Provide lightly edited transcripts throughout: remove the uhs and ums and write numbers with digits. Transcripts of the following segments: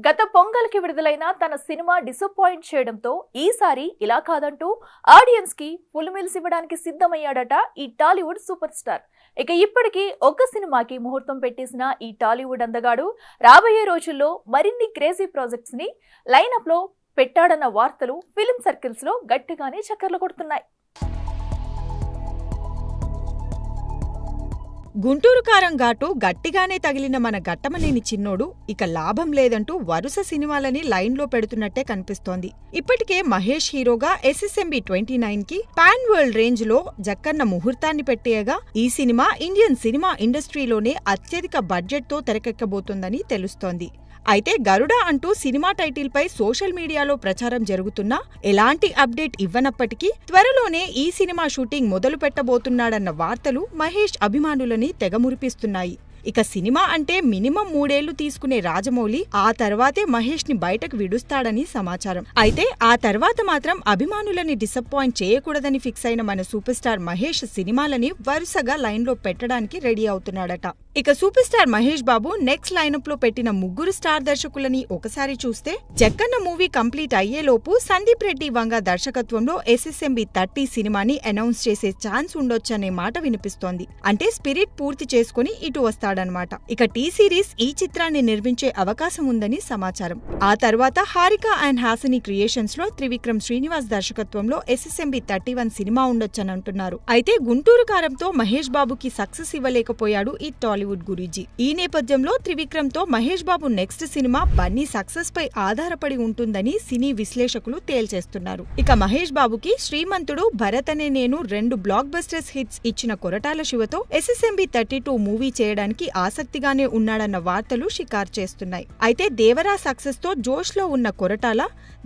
గత పొంగల్కి విడుదలైన తన సినిమా డిసప్పాయింట్ చేయడంతో ఈసారి ఇలా కాదంటూ ఆడియన్స్ కి ఫుల్ మీల్స్ ఇవ్వడానికి సిద్ధమయ్యాడట ఈ టాలీవుడ్ సూపర్ స్టార్. ఇక ఇప్పటికీ ఒక్క సినిమాకి ముహూర్తం పెట్టేసిన ఈ టాలీవుడ్ అందగాడు రాబోయే రోజుల్లో మరిన్ని క్రేజీ ప్రాజెక్ట్స్ ని లైనప్ లో పెట్టాడన్న వార్తలు ఫిల్మ్ సర్కిల్స్ లో గట్టిగానే చక్కర్లు కొడుతున్నాయి. గుంటూరు కారం ఘాటు గట్టిగానే తగిలిన మన గట్టమనేని చిన్నోడు ఇక లాభం లేదంటూ వరుస సినిమాలని లైన్లో పెడుతున్నట్టే కనిపిస్తోంది. ఇప్పటికే మహేష్ హీరోగా SSMB 29 కి పాన్ వరల్డ్ రేంజ్ లో జక్కన్న ముహూర్తాన్ని పెట్టేయగా ఈ సినిమా ఇండియన్ సినిమా ఇండస్ట్రీలోనే అత్యధిక బడ్జెట్ తో తెరకెక్కబోతోందని తెలుస్తోంది. అయితే గరుడ అంటూ సినిమా టైటిల్ పై సోషల్ మీడియాలో ప్రచారం జరుగుతున్నా ఎలాంటి అప్డేట్ ఇవ్వనప్పటికీ త్వరలోనే ఈ సినిమా షూటింగ్ మొదలు పెట్టబోతున్నాడన్న వార్తలు మహేష్ అభిమానులని తెగమురిపిస్తున్నాయి. ఇక సినిమా అంటే మినిమం 3 ఏళ్లు తీసుకునే రాజమౌళి ఆ తర్వాతే మహేష్ ని బయటకు విడుస్తాడని సమాచారం. అయితే ఆ తర్వాత మాత్రం అభిమానులని డిసప్పాయింట్ చేయకూడదని ఫిక్స్ అయిన మన సూపర్ స్టార్ మహేష్ సినిమాలని వరుసగా లైన్ లో పెట్టడానికి రెడీ అవుతున్నాడట. ఇక super star Mahesh Babu next lineup లో పెట్టిన ముగ్గురు స్టార్ దర్శకులని ఒకసారి చూస్తే, జక్కన్న మూవీ కంప్లీట్ అయ్యేలోపు సందీప్ రెడ్డి వంగ దర్శకత్వంలో SSMB 30 సినిమాని అనౌన్స్ చేసే ఛాన్స్ ఉండొచ్చనే మాట వినిపిస్తోంది. అంటే స్పిరిట్ పూర్తి చేసుకుని ఇటు వస్తాడనమాట. ఇక టీ సిరీస్ ఈ చిత్రాన్ని నిర్మించే అవకాశం ఉందని సమాచారం. ఆ తర్వాత హారిక అండ్ హాసిని క్రియేషన్స్ లో త్రివిక్రమ్ శ్రీనివాస్ దర్శకత్వంలో SSMB 31 సినిమా ఉండొచ్చని అంటున్నారు. అయితే గుంటూరు కారంతో మహేష్ బాబుకి సక్సెస్ ఇవ్వలేకపోయాడు ఈ టాలీవుడ్ గురూజీ. ఈ నేపథ్యంలో త్రివిక్రమ్ తో Mahesh Babu next cinema Bunny success పై ఆధారపడి ఉంటుందని సినీ విశ్లేషకులు తేల్చేస్తున్నారు. ఇక మహేష్ బాబుకి శ్రీమంతుడు, భరత్ అనే నేను 2 బ్లాక్ బస్టర్స్ హిట్స్ ఇచ్చిన కొరటాల శివతో SSMB 32 మూవీ చేయడానికి ఆసక్తిగానే ఉన్నాడన్న వార్తలు షికారు చేస్తున్నాయి. అయితే దేవరా సక్సెస్ తో జోష్ లో ఉన్న కొరటాల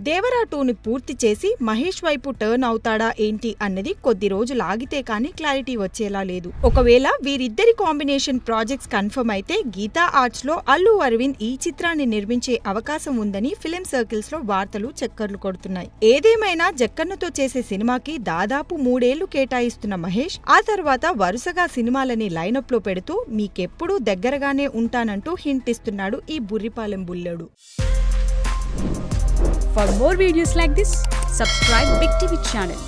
దేవరా 2ని పూర్తి చేసి మహేష్ వైపు టర్న్ అవుతాడా ఏంటి అన్నది కొద్ది రోజులు ఆగితే కానీ క్లారిటీ వచ్చేలా లేదు. ఒకవేళ వీరిద్దరి కాంబినేషన్ ప్రాజెక్ట్స్ కన్ఫర్మ్ అయితే గీతా ఆర్ట్స్ లో అల్లు అరవింద్ ఈ చిత్రాన్ని నిర్మించే అవకాశం ఉందని ఫిల్మ్ సర్కిల్స్ లో వార్తలు చక్కర్లు కొడుతున్నాయి. ఏదేమైనా జక్కన్నతో చేసే సినిమాకి దాదాపు 3 ఏళ్లు కేటాయిస్తున్న మహేష్ ఆ తర్వాత వరుసగా సినిమాలని లైనప్ లో పెడుతూ మీకెప్పుడూ దగ్గరగానే ఉంటానంటూ హింట్ ఇస్తున్నాడు ఈ Burripalem బుల్లెడు. For more videos like this, subscribe Big TV channel.